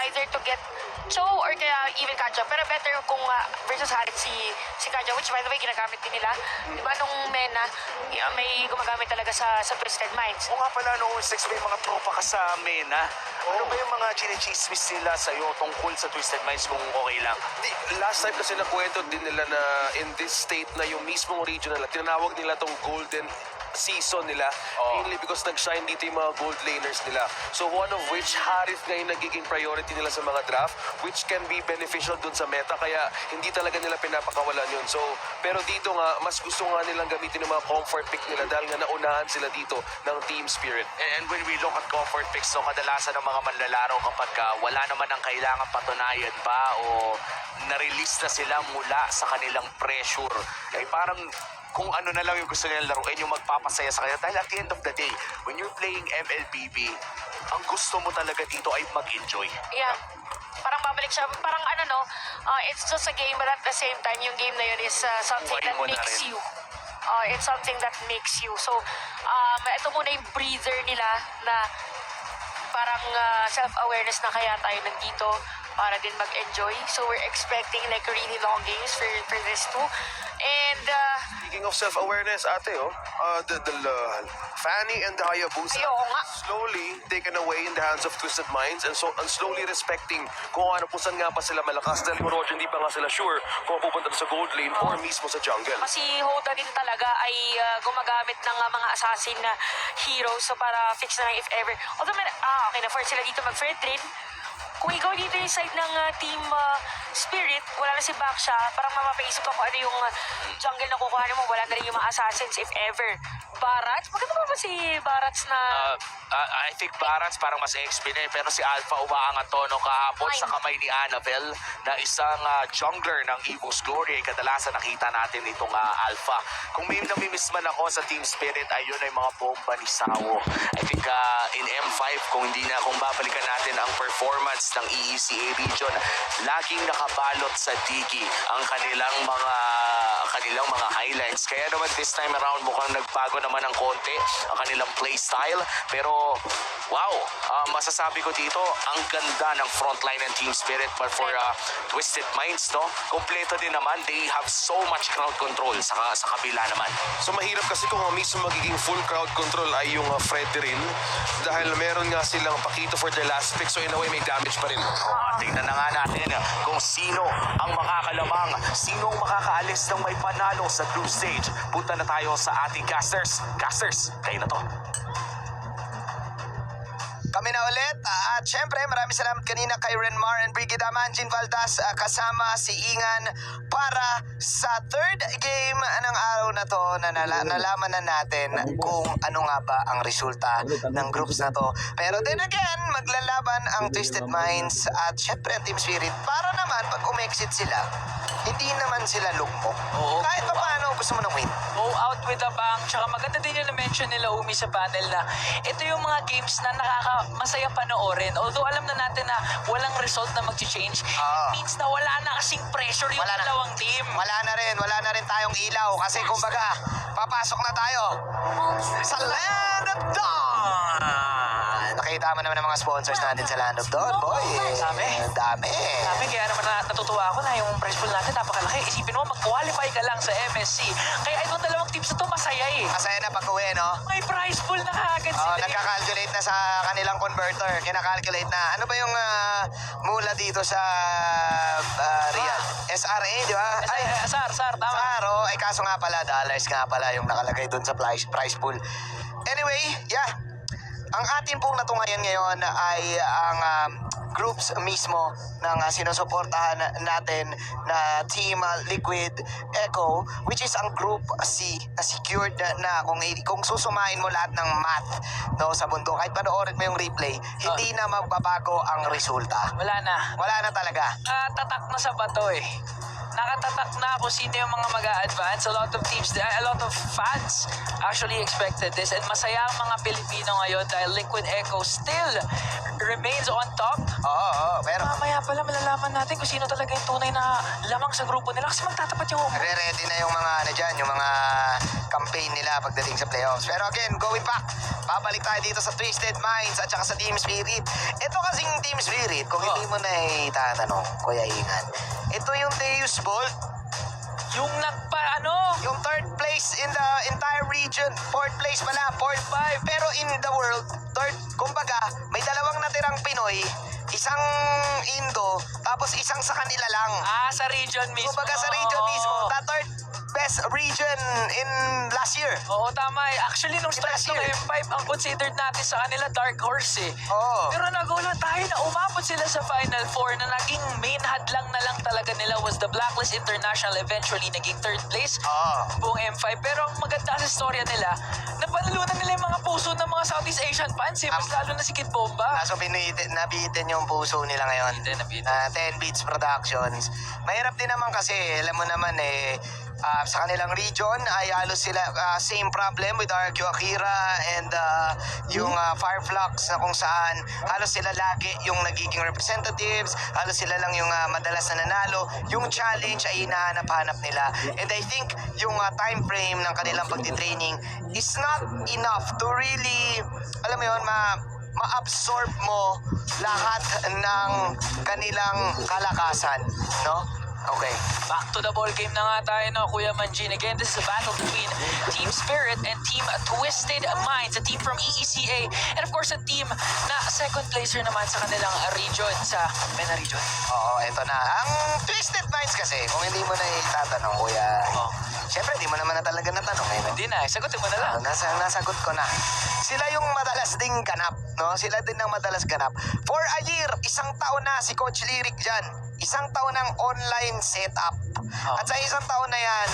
either to get Cho or kaya even Katja. Pero better kung versus Harit si Katja, which by the way, ginagamit din nila. Di ba nung Mena, may gumagamit talaga sa Twisted Minds. O nga pala, noong 6 may mga tropa ka sa Mena. Ano ba yung mga chinichismis nila sa'yo tungkol sa Twisted Minds kung okay lang? Last time kasi nakwento din nila na in this state na yung mismong regional, tinawag nila tong golden season nila mainly because nag-shine dito yung mga gold laners nila. So one of which, Harith ngayon nagiging priority nila sa mga draft, which can be beneficial dun sa meta, kaya hindi talaga nila pinapakawalan yun. So, pero dito nga, mas gusto nga nilang gamitin yung mga comfort pick nila dahil nga naunahan sila dito ng team spirit. And when we look at comfort picks, so kadalasan ng mga manlalaro kapag wala naman ang kailangan patunayan pa o na-release na sila mula sa kanilang pressure, ay parang kung ano na lang yung gusto nilang laruin, yung magpapasaya sa kanya. Dahil at the end of the day, when you're playing MLBB, ang gusto mo talaga dito ay mag-enjoy. Yeah. Parang babalik siya. Parang it's just a game but at the same time, yung game na yun is something Buhay that mo na makes rin. you. It's something that makes you. So, ito muna yung breather nila na parang self-awareness na kaya tayo nandito para din mag-enjoy. So, we're expecting like really long games for this too. And, Speaking of self-awareness, ate, the Fanny and the Hayabusa ayoko nga. slowly taken away in the hands of Twisted Minds and slowly respecting kung ano po saan nga pa sila malakas dahil yung Roger hindi pa nga sila sure kung pupunta sa gold lane or mismo sa jungle. Kasi Hoda din talaga ay gumagamit ng mga assassin na heroes so para fix na lang if ever. Although, okay na for sila dito mag-Fred Train. Kung ikaw dito yung side ng Team Spirit, wala na si Baksha, parang mapapaisip ako ano yung jungle na kukuhanin mo, wala na rin yung mga assassins if ever. Barats? Maganda ba si Barats na... I think Barats parang mas XP na pero si Alpha umaangat tono kahapon sa kamay ni Annabelle na isang jungler ng Evo's Glory. Kadalasan nakita natin itong Alpha. Kung may namimiss man ako sa Team Spirit, ayun ay mga bomba ni Sao. I think in M5, kung babalikan natin ang performance ng EECA region, laging nakabalot sa Digi ang kanilang mga highlights. Kaya naman this time around mukhang nagbago naman ng konti ang kanilang playstyle. Pero wow, masasabi ko dito, ang ganda ng frontline ng Team Spirit. But for Twisted Minds, no, kompleto din naman. They have so much crowd control sa kabila naman. So mahirap kasi kung ang mismo magiging full crowd control ay yung Fredrin dahil meron nga silang Pakito for the last pick, so in a way may damage pa rin. Tingnan na nga natin kung sino ang makakalamang, sino ang makakaalis ng may panalo sa group stage. Punta na tayo sa ating casters. Casters, kayo na to. Kami na ulit at syempre maraming salamat kanina kay Renmar and Brigida Manjin Valdas kasama si Ingan para sa third game ng araw na to na nalaman na natin kung ano nga ba ang resulta ng groups na to. Pero then again, maglalaban ang Twisted Minds at syempre ang Team Spirit para naman pag umexit sila, hindi naman sila lugmok. Kahit pa paano gusto mo ng win. Go out with a bang. Tsaka maganda din yung na-mention nila Umi sa panel na ito yung mga games na masaya panoorin. Although alam na natin na walang result na mag-change, it means na wala na kasing pressure yung dalawang team. Wala na rin tayong ilaw kasi kumbaga papasok na tayo sa Land of Dawn. Nakita mo naman ang mga sponsors natin sa Land of Dawn, boy. Dami. Kaya naman natutuwa ako na yung prize pool natin napakalaki. Isipin mo, mag-qualify ka lang sa MSC. Kaya itong dalawang teams na to masaya eh. Masaya na pag-uwi, no? May prize pool na kaagad sila. Nagka-calculate na sa kanilang converter. Kina-calculate na. Ano ba yung mula dito sa Riyadh? SRA, di ba? Ay, SAR, tama. SAR, ay kaso nga pala, dollars nga pala yung nakalagay doon sa prize pool. Anyway, yeah. Ang atin pong natungayan ngayon ay ang groups mismo ng sinusuportahan natin na Team Liquid Echo, which is ang Group C na secured na kung susumain mo lahat ng math, no, sa mundo, kahit panoorin mo yung replay, hindi na magbabago ang resulta. Wala na talaga. Tatak na sa bato eh. Nakatatak na kung sino yung mga mag-a-advance. A lot of teams, a lot of fans actually expected this. And masaya ang mga Pilipino ngayon dahil Liquid Echo still remains on top. Oo, pero Mamaya pa pala malalaman natin kung sino talaga yung tunay na lamang sa grupo nila kasi magtatapat yung home. Ready na yung mga ano dyan, yung mga campaign nila pagdating sa playoffs. Pero again, going back, babalik tayo dito sa Twisted Minds at saka sa Team Spirit. Ito kasing Team Spirit, kung hindi mo na itatanong, Kuya Ingan, ito yung Deus Bolt, Yung yung third place in the entire region. Fourth place pala, fourth five. Pero in the world, third, kumbaga, may dalawang natirang Pinoy, isang Indo, tapos isang sa kanila lang. sa region mismo. Kumbaga sa region Oo. mismo, the third best region in last year. Oo, tama eh. Actually, nung start Last ng year. M5, ang considered natin sa kanila Dark Horse eh. Oo. Pero nagulat tayo na umabot sila sa Final Four na naging main hadlang na lang talaga nila was the Blacklist International. Eventually, naging third place Oo. buong M5. Pero ang maganda sa storya nila, napanalunan nila yung mga puso ng mga Southeast Asian fans eh. Mas lalo na si Kid Bomba. Kaso nabitin yung puso nila ngayon. Nabitin. 10 Beats Productions. Mahirap din naman kasi, alam mo naman sa kanilang region ay halos sila same problem with RQ Akira and yung Fireflux na kung saan halos sila lagi yung nagiging representatives, halos sila lang yung madalas na nanalo. Yung challenge ay hinahanap-hanap nila. And I think yung time frame ng kanilang pagtitraining is not enough to really, alam mo yun, ma-absorb mo lahat ng kanilang kalakasan, no? Okay. Back to the ball game na nga tayo, no, Kuya Manjin. Again, this is a battle between Team Spirit and Team Twisted Minds, a team from EECA, and of course, a team na second placer naman sa kanilang region, sa MENA region. Oo, eto na. Ang Twisted Minds kasi, kung hindi mo na itatanong, Kuya, syempre, hindi mo naman na talaga natanong eh, no? Hindi na, sagutin mo na lang. Nasagot ko na. Sila yung madalas ding ganap, no? Sila din ang madalas ganap. For a year, isang taon na si Coach Lyric dyan. Isang taon ng online setup. At sa isang taon na yan,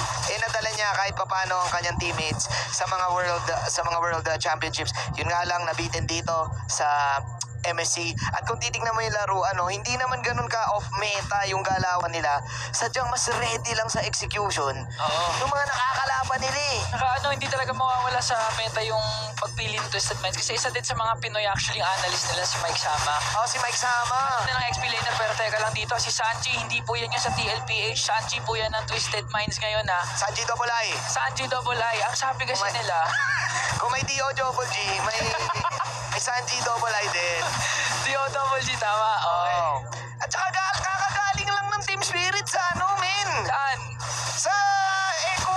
nadala niya kahit papano ang kanyang teammates sa mga world championships. Yun nga lang, nabitin dito sa MSC. At kung titignan mo yung laro, hindi naman ganun ka off meta yung galawan nila. Sadyang mas ready lang sa execution. Oo. Yung mga nakakalaban nila eh. Hindi talaga mawawala sa meta yung pagpili ng Twisted Minds. Kasi isa din sa mga Pinoy actually yung analyst nila si Mike Sama. Si Mike Sama. Nilang XP laner, pero teka lang dito, si Sanji, hindi po yan yung sa TLPH. Sanji po yan ng Twisted Minds ngayon ha. Sanji Double I. Sanji Double I. Ang sabi kasi nila, Kung may DO Double G, may Sanji Double I din. DOWG, tama. Okay. At saka kakagaling lang ng Team Spirit sa men. Saan? Sa Eco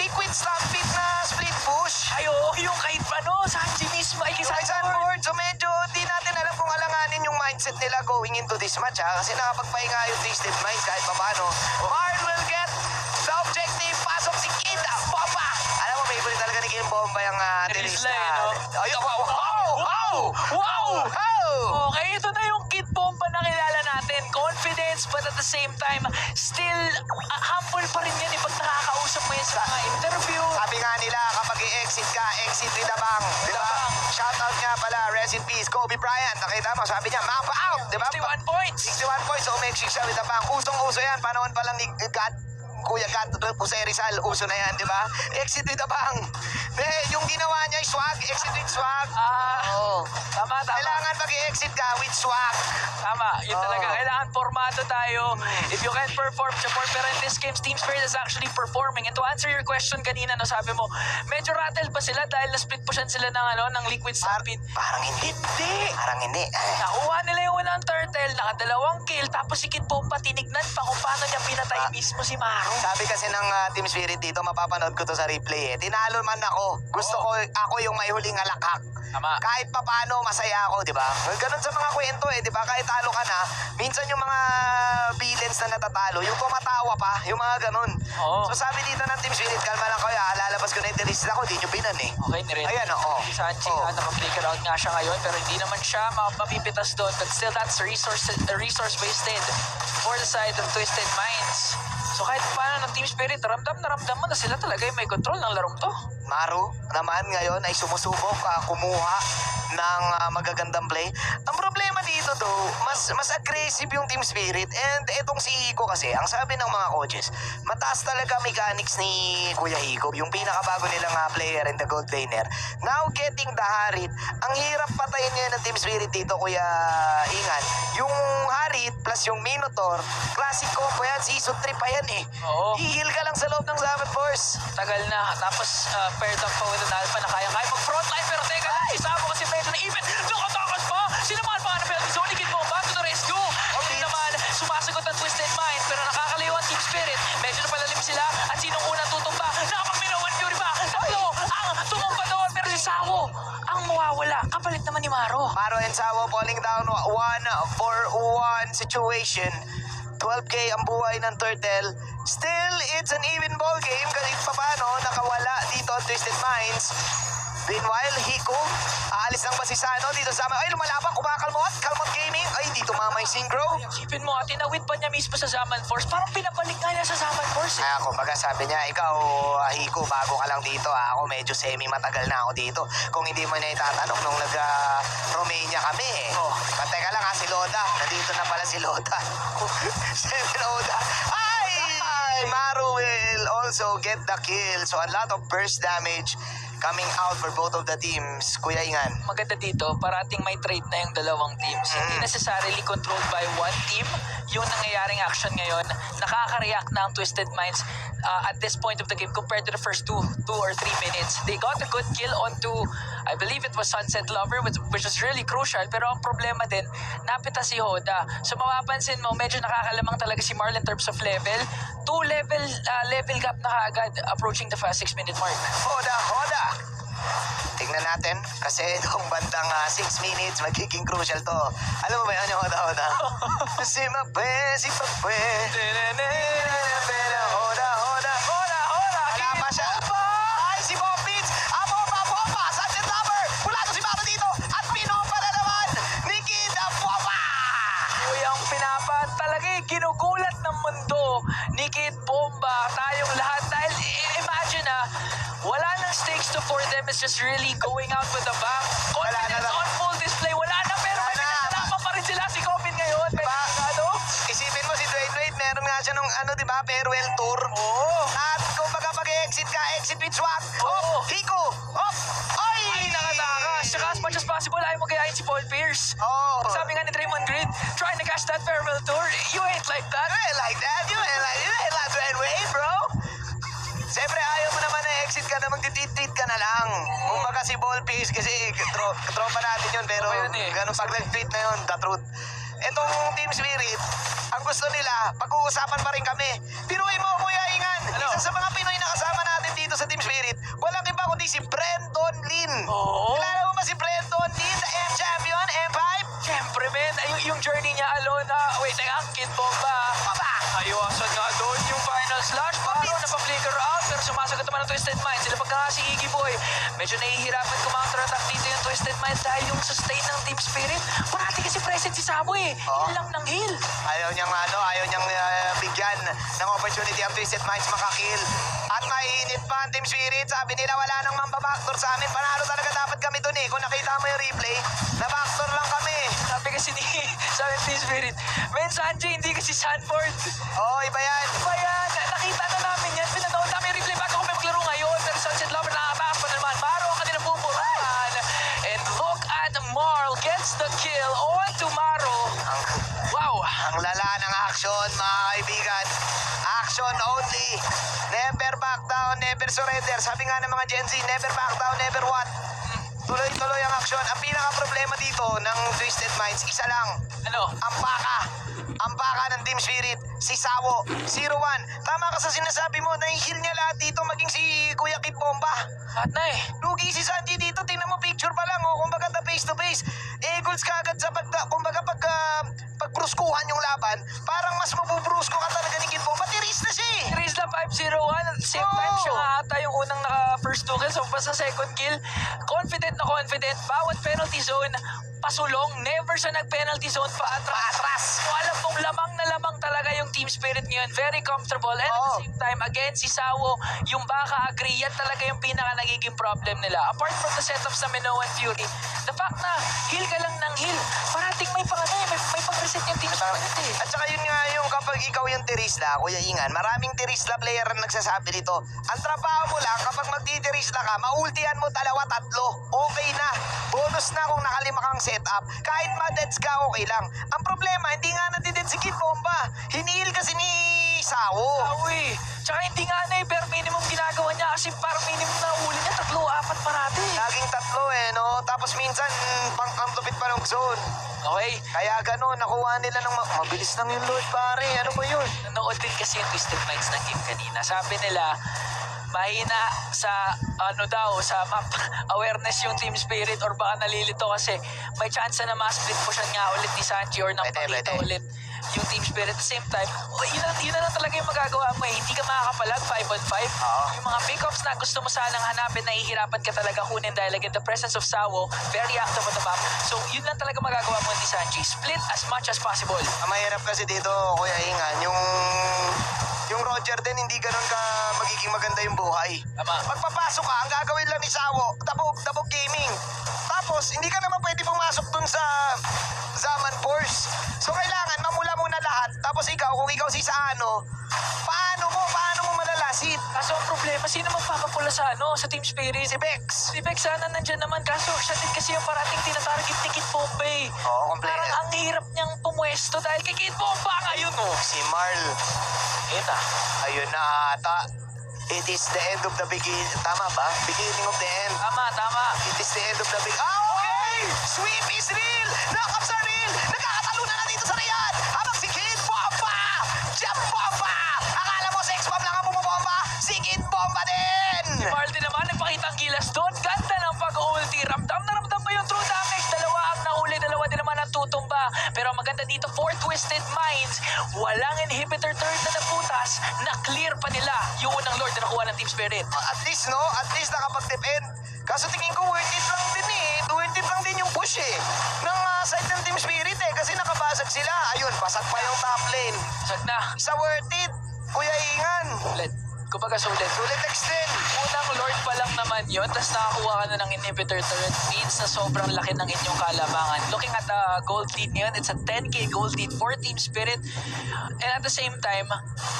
Liquid Stampede na split push. Ay, oo, yung kahit Sanji mismo ay kay Sa Sanford. So medyo di natin alam kung alanganin yung mindset nila going into this match kasi nakapagpahinga yung Twisted Minds kahit paano. Marl will get the objective. Pasok si Kid Bomba. Alam mo, favorite talaga ni Kid Bomba yung Tiris tiris lang, na. no? Ay, wow! Okay, ito na yung Kid Bomba na kilala natin. Confidence, but at the same time, still humble pa rin yan pag nakakausap mo yan sa mga interview. Sabi nga nila, kapag i-exit ka, exit with a bang. Di ba? Shoutout nga pala, rest in peace, Kobe Bryant. Nakita mo, sabi niya, mapa out. Di ba? 61 points. 61 points, so umexit siya with a bang. Usong-uso yan, panahon pa lang ni Kuya Gat, Jose Rizal, uso na yan, di ba? Exit with a bang. Yung ginawa niya, swag, exit with swag. Oo. Tama. Kailangan mag-i-exit ka with swag. Tama, yun Oo. talaga. Kailangan formado tayo. If you can't perform, support. Pero in this game, Team Spirit is actually performing. And to answer your question kanina, sabi mo, medyo rattled pa sila dahil na-split pushan sila ng Liquid Stampede. Parang hindi. Hindi. Parang hindi. Nakuha nila yung unang turtle, nakadalawang kill, tapos si Kid Bomba tinignan pa kung paano niya pinatay mismo si Maro. Sabi kasi ng Team Spirit dito, mapapanood ko to sa replay Tinalo man ako. Gusto ko, ako yung may huling alakhak. Tama. Kahit papano, masaya ako, di ba? Ganun sa mga kwento di ba? Kahit talo ka na, minsan yung mga villains na natatalo, yung tumatawa pa, yung mga ganun. Oo. So sabi dito ng Team Spirit, kalma lang kayo, lalabas ko na yung list ako, di nyo binan Okay, niready. Ayan, oo. Si Sanji, Oo. naka-flicker out nga siya ngayon, pero hindi naman siya mapipitas doon. But still, that's resource wasted for the side of Twisted Minds. So kahit paano ng Team Spirit, ramdam mo na sila talaga yung may control ng larong to. Maru naman ngayon ay sumusubok kumuha ng magagandang play. Ang problema dito mas aggressive yung Team Spirit and etong si Hiko kasi, ang sabi ng mga coaches, mataas talaga mechanics ni Kuya Hiko, yung pinakabago nilang player in the gold laner. Now getting the Harit, ang hirap patayin ngayon ng Team Spirit dito, Kuya Ingan. Yung Harit, plus yung Minotaur. Classic combo yan, season 3 pa yan eh. Oo. Hihil ka lang sa loob ng Summon Force. Tagal na. Tapos paired up pa with an Alpha na kaya mag-frontline. Pero teka lang, isama kasi medyo na even. Nakatakas pa! Sinamahan pa nga na penalty zone. Ligid mo, back to the rescue. Hindi naman, sumasagot ang Twisted Mind. Pero nakakaliw ang Team Spirit. Medyo napalalim sila. At sinong unang tutumba? Nakapag-Minowan Fury ba? Tatlo ang tumumpa doon. Pero si Sawo ang mawawala. Kapalit naman ni Maro. Maro and Sawo falling down 1-for-1 situation. 12K ang buhay ng Turtle. Still, it's an even ball game kasi paano nakawala dito ang Twisted Minds. Meanwhile, Hiko, aalis lang ba si Sano dito sa ay lumalabang, kumakalmot, Kalmot Gaming, ay hindi tumama yung Synchro. Isipin mo, tinawid pa niya mismo sa Zaman Force. Parang pinabalik nga niya sa Zaman Force. Ay, ako, baga sabi niya, ikaw, Hiko, bago ka lang dito. Ako, medyo semi-matagal na ako dito. Kung hindi mo na itatanong nung nag-Romania kami. Oh. Teka lang si Loda. Nandito na pala si Loda. Seven Oda. Ay! Maru will also get the kill. So, a lot of burst damage coming out for both of the teams. Kuya Ingan. Maganda dito, parating may trade na yung dalawang teams. Hindi necessarily controlled by one team yung nangyayaring action ngayon. Nakaka-react na ang Twisted Minds at this point of the game compared to the first 2 or 3 minutes. They got a good kill onto, I believe it was Sunset Lover, which was really crucial. Pero ang problema din, napita si Hoda. So mapapansin mo, medyo nakakalamang talaga si Marl in terms of level. 2 level gap na kaagad approaching the fast 6-minute mark. Hoda. Tingnan natin kasi itong bandang 6 minutes magiging crucial to. Alam mo ba yan yung Hoda? Si Mape, si Pape. Hoda. Wala pa siya. Ay, si Bobbits. Bomba. Sunset Lover. Wala to si Maro dito. At pinompa na naman ni Kid Bomba. Uy, ang talaga ginugulat ng mundo ni Kid Bomba. Tayong lahat. Dahil imagine wala nang stakes to for them. It's just really going out with a bang. Confidence na. on full display. Wala na, pero may pinagkalaman pa rin sila si Coffin ngayon. Diba? Ano? Isipin mo si Dwayne Wade, meron nga siya nung diba, farewell tour. Oo. At kung baga pag-exit ka, exit with SWAT. Oo. Hiko. Ay! Ay, nakatakas. Tsaka as much as possible, ayaw mo gayahin si Paul Pierce. Oh. Sabi nga ni Draymond Green, trying to catch that farewell tour. You ain't like that. You ain't like that. You ain't like Dwayne Wade, bro. Siyempre, ayaw mo naman na exit ka na magtitweet ka na lang. Kung baga si Ball Pierce, kasi tropa natin yun, pero Tropa yun eh. ganun pag nag-tweet na yun, the truth. Etong Team Spirit, ang gusto nila, pag-uusapan pa rin kami. Pinuhin mo, Kuya Ingan. Ano? Isa sa mga Pinoy na kasama natin dito sa Team Spirit, walang iba kundi si Brenton Lin. Oo. Kilala mo ba si Brenton Lin, the M-Champion, M5? Siyempre, men. Yung journey niya alone wait, teka, Kid Bomba. Ayawasan nga doon yung final slash. Paro, napapflicker out. Pero sumasagot naman ang Twisted Minds. Sila pagka si Iggy Boy. Medyo nahihirapan counter-attack dito yung Twisted Minds dahil yung sustain ng Team Spirit. Parati kasi present si Sabo eh. Heal lang ng heal. Ayaw niyang bigyan ng opportunity ang Twisted Minds makakill. At mainit pa ang Team Spirit. Sabi nila wala nang mambabaktor sa amin. Panalo talaga dapat kami dun eh. Kung nakita mo yung replay, na-backtor lang kami. Sabi kasi ni Team Spirit, men, Sanjay, hindi kasi Sanford. Oo, iba yan. Ba yan? Nakita na namin yan. Pinanood namin yung replay bago kami maglaro ngayon. Pero Sunset Lover nakatakas pa naman. Maro ang kanilang bumburan. And look at Marl gets the kill on to Maro. Wow. Ang lala ng action, mga kaibigan. Action only. Never back down, never surrender. Sabi nga ng mga Gen Z, never back down, never what? Tuloy-tuloy ang action. Ang pinaka-problema dito ng Twisted Minds, isa lang. Ano? Ang baka ng Team Spirit, si Sawo, 0-1. Tama ka sa sinasabi mo, nahihil niya lahat dito, maging si Kuya Kid Bomba. Lahat na eh. Lugi si Sanji dito, tingnan mo picture pa lang, kumbaga face to face. Goals ka agad sa kumbaga pagbruskuhan yung laban, parang mas mabubrusko ka talaga ni Kid Bomba. Tiris na siya eh. Chris na 5-0-1. At the same time, siya nga ata yung unang naka-first 2 kills. So, pa sa second kill, confident na confident. Bawat penalty zone, pasulong. Never siya nag-penalty zone pa atras. So, alam mong lamang na lamang talaga yung Team Spirit ngayon. Very comfortable. And at the same time, again, si Sawo, yung baka agree, yan talaga yung pinaka nagiging problem nila. Apart from the setups na Minoan Fury, the fact na heal ka lang ng heal, parating may pang-reset yung Team Spirit eh. At saka yun nga yung kapag ikaw yung tirisla, Kuya Ingan, maraming tirisla player ang nagsasabi nito. Ang trabaho mo lang, kapag magtitirisla ka, maultihan mo 2-3. Okay na. Bonus na kung nakalima kang setup. Kahit ma-deads ka, okay lang. Ang problema, hindi nga natidid si Sawo. Uy, tsaka hindi nga na bare minimum ginagawa niya kasi parang minimum na uli niya, 3-4 parati. Laging tatlo no? Tapos minsan, ang lupit pa ng zone. Okay, Kaya gano'n, nakuha nila ng mabilis lang yung Lord, pare. Ano ba yun? nanood din kasi yung Twisted Minds ng game kanina. Sabi nila, mahina sa sa map awareness yung team spirit or baka nalilito kasi may chance na ma-split po siya nga ulit ni Sanji or nang Pwede, pakita pwede. ulit yung team spirit at the same time. Yun na lang talaga yung magagawa mo eh. Hindi ka makakapalag 5-on-5. Yung mga pickups na gusto mo sanang hanapin, nahihirapan ka talaga kunin dahil again the presence of Sawo, very active on the map. So yun lang talaga magagawa mo ni Sanji. Split as much as possible. Ang mahirap kasi dito, Kuya Ingan, yung Roger din, hindi ganun ka magiging maganda yung buhay. Tama. Magpapasok ka, ang gagawin lang ni Sawo, dabog gaming. Tapos, hindi ka naman pwede pumasok dun sa Zaman Force. So, kailangan mamula muna lahat. Tapos ikaw, kung ikaw si Saano, paano mo malalasit? Kaso ang problema, sino magpapapula sa sa team spirit? Si Bex. Si Bex sana nandyan naman, kaso siya din kasi yung parating tinatarget ni Kid Bombay. Oo, kompleto. Parang ang hirap niyang pumuesto dahil kay Kid Bomba ngayon, oh. Si Marl. Ayun na. Ayun na ata. It is the end of the beginning. Tama ba? Beginning of the end. Tama. It is the end of the beginning. Okay! Sweep is real! Knockups are real! Nagkakatalunan na dito sa Riyadh! Habang si Kid Bomba! Jump Bomba! Akala mo sex bomb lang ang bumubomba? Si Kid Bomba din! Marl din naman, nagpakita ang gilas doon. Ganda ng pag-ulti. Ramdam na ramdam mo yung true damage. Dalawa ang nahuli, dalawa din naman ang tutumba. Pero ang maganda dito, 4 Twisted Minds. Walang inhibitor turret na naputas. Na-clear pa nila yung unang Lord na nakuha ng Team Spirit. At least nakapag-defend. Kaso tingin ko worth it lang din Worth it lang din yung push ng side ng Team Spirit kasi nakabasag sila. Ayun, basag pa yung top lane. Sag na. Isa worth it, Kuya Ingan. Sulit. Kumbaga sulit. Sulit extend. Unang Lord pa lang naman yun, tapos nakakuha ka na ng inhibitor turret, means na sobrang laki ng inyong kalamangan. Looking at the gold lead ngayon, it's a 10k gold lead for Team Spirit. And at the same time,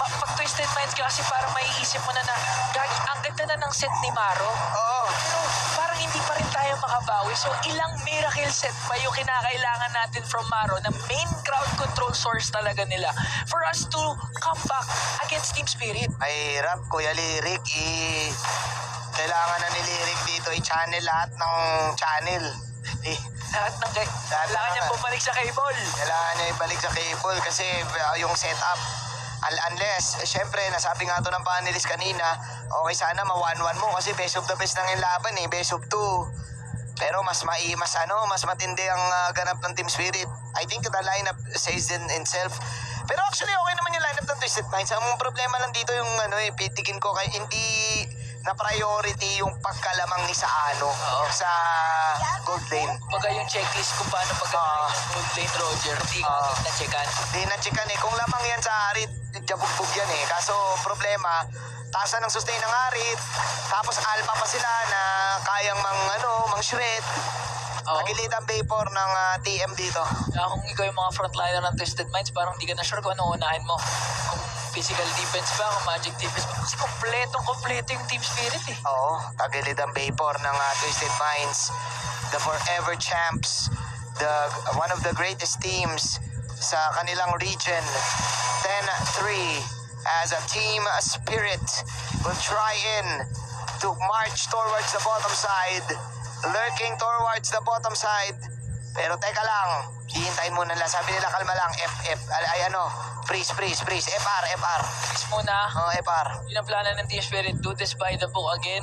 pag Twisted Minds ka kasi parang may isip mo na gagi, ang ganda na ng set ni Maro. Oo. Pero parang hindi pa rin tayo makabawi. So ilang miracle set pa yung kinakailangan natin from Maro na main crowd control source talaga nila for us to come back against Team Spirit. Mahirap, Kuya Lyric. Kailangan na ni Lyric dito i-channel lahat ng channel. Lahat ng kailangan niya bumalik sa cable. Kailangan niya ibalik sa cable kasi yung setup. Unless, syempre, nasabi nga to ng panelist kanina, okay sana ma-1-1 mo kasi best of the best lang yung laban best of 2. Pero mas matindi ang ganap ng Team Spirit. I think the lineup says in itself. Pero actually, okay naman yung lineup ng Twisted Minds. Ang problema lang dito yung pitikin ko kay hindi na priority yung pagkalamang ni Saano sa gold lane. Baga yung checklist kung paano pagkakaroon ng gold lane, Roger, hindi ka agad na-checkan. Di na-checkan Kung lamang yan sa Harit, jabugbog yan Kaso problema, taasan ng sustain ng Harit, tapos alpha pa sila na kayang mang shred. Tagilid ang vapor ng TM dito. Kung ikaw yung mga frontliner ng Twisted Minds, parang hindi ka na sure kung ano unahin mo. Kung physical defense ba, kung magic defense ba. Kasi kompleto yung Team Spirit Oo, tagilid ang vapor ng Twisted Minds. The forever champs. One of the greatest teams sa kanilang region. 10-3 as a team spirit will try to march towards the bottom side. Lurking towards the bottom side. Pero teka lang, hihintayin muna nila. Sabi nila kalma lang, freeze. FR. Please muna. FR. Yun ang plano ng Team Spirit. Do this by the book again.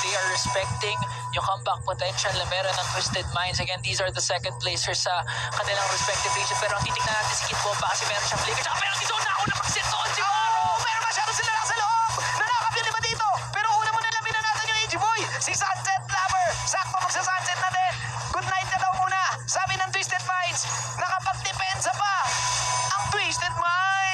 They are respecting yung comeback potential na meron ng Twisted Minds. Again, these are the second placers sa kanilang respective region. Pero ang titignan natin si Kid Bomba kasi meron siyang flicker. Tsaka meron si Zone na una mag-set doon si Maro. Pero masyado sila lang sa loob. Nanakap yung 5 dito. Pero una mo na labinan natin yung AG Boy. Si Sunset Lover. Sakto magsa-sunset na din. Good night na daw muna. Sabi ng Twisted Minds, nakapag-depensa pa ang Twisted Minds.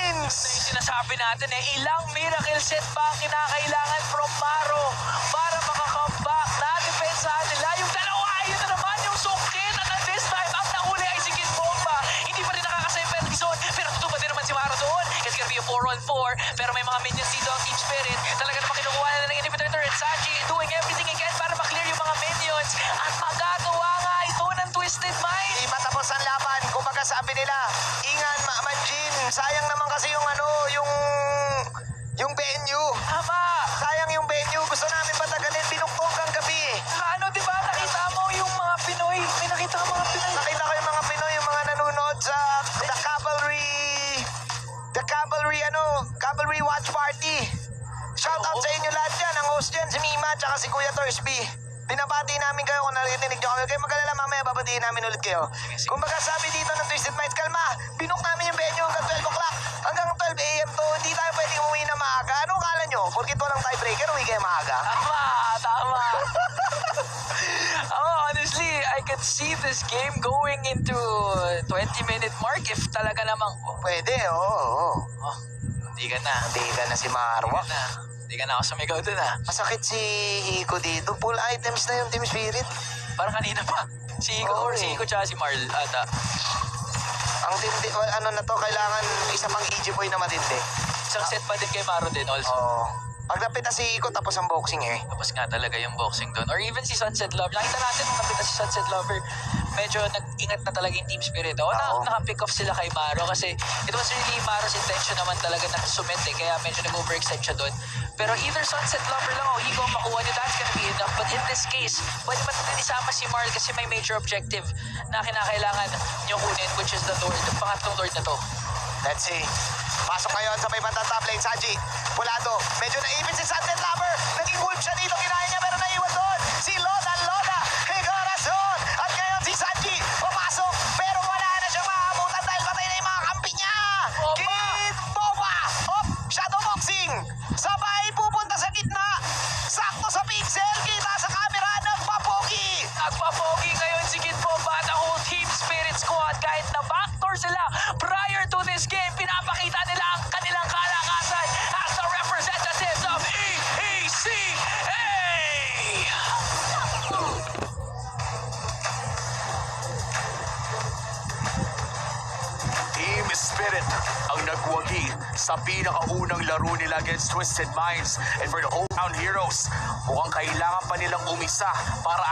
Ito yung sinasabi natin ilang miracle set pa ang kinakailangan from Maro para makakomeback na depensahan nila. Yung dalawa, yun na naman yung sungkit at this time, ang nahuli ay si Kid Bomba. Hindi pa rin nakakasaya yung penalty zone, pero tutupad din naman si Maro doon. It's gonna be a 4-on-4, pero may mga minions dito ang Team Spirit. Talaga naman kinukuha na ng inhibitor turret. Sanji doing everything he can para maklear yung mga minions. At magagawa nga ito ng Twisted Mind. Di matapos ang laban. Kumbaga sabi nila, Ingan, Manjin, sayang naman kasi yung Yung venue. Tama! Sayang yung venue. Gusto namin patagalin. Binuktong kang gabi. Ano, di ba? Nakita mo yung mga Pinoy. May nakita ka mga Pinoy. Nakita ko yung mga Pinoy, yung mga nanonood sa Cavalry Watch Party. Shout out sa inyo lahat dyan. Ang host dyan, si Mima, tsaka si Kuya Torsby. Binabati namin kayo kung narinig nyo kami. Kayo mag-alala, mamaya babatiin namin ulit kayo. Sige. Kung sabi dito ng Twisted Minds, kalma, binook namin yung venue hanggang 12 o'clock. Hanggang 12 a.m. to, hindi tayo pwedeng umuwi na maaga. Ano akala nyo? Porkit walang tiebreaker, uwi kayo maaga. Tama. Oh, honestly, I could see this game going into 20-minute mark if talaga namang, Pwede, oo. hindi ka na. Hindi ka na si Marwa. Hindi ka na ako sumigaw dun ah. Masakit si Hiko dito. Full items na yung Team Spirit. Parang kanina pa. Si Iko Oo, or si eh. Iko tsaka si Marl ata. Ang ano na to, kailangan isa pang EG boy na matindi. Isang set pa din kay Maro din also. Oo. Pag napita si Hiko, tapos ang boxing eh. Tapos nga talaga yung boxing doon. Or even si Sunset Lover. Nakita natin nung napita si Sunset Lover, medyo nag-ingat na talaga yung team spirit. O, Oo. naka-pick off sila kay Maro kasi it was really Maro's intention naman talaga na sumit eh. Kaya medyo nag-overextend siya doon. Pero either Sunset Lover lang o Higo ang makuha niya, that's gonna be enough. But in this case, pwede pa natin isama si Marl kasi may major objective na kinakailangan niyo kunin, which is the Lord. Yung pangatlong Lord na to. Let's see. Pasok ngayon sa may bandang top lane, Sanji. Pulado. Medyo naipit si Sunset Lover. Naging wolf siya dito. Kinaya niya pero naiwan doon. Si Loda. Higorazon. At ngayon si Sanji. Papasok. Pero wala na siyang maabutan dahil patay na yung mga kampi niya. Opa! Kid Boba. Shadow boxing. Sabay pupunta sa gitna. Sakto sa pixel. Kita sa camera ng Papogi. Nagpapogi ngayon si Kid Bomba at ang whole Team Spirit Squad kahit na backdoor sila prior to this game, pinapakita nila ang kanilang kalakasan as the representatives of EECA! Team Spirit ang nagwagi sa pinakaunang laro nila against Twisted Minds. And for the all-round heroes, mukhang kailangan pa nilang umisa para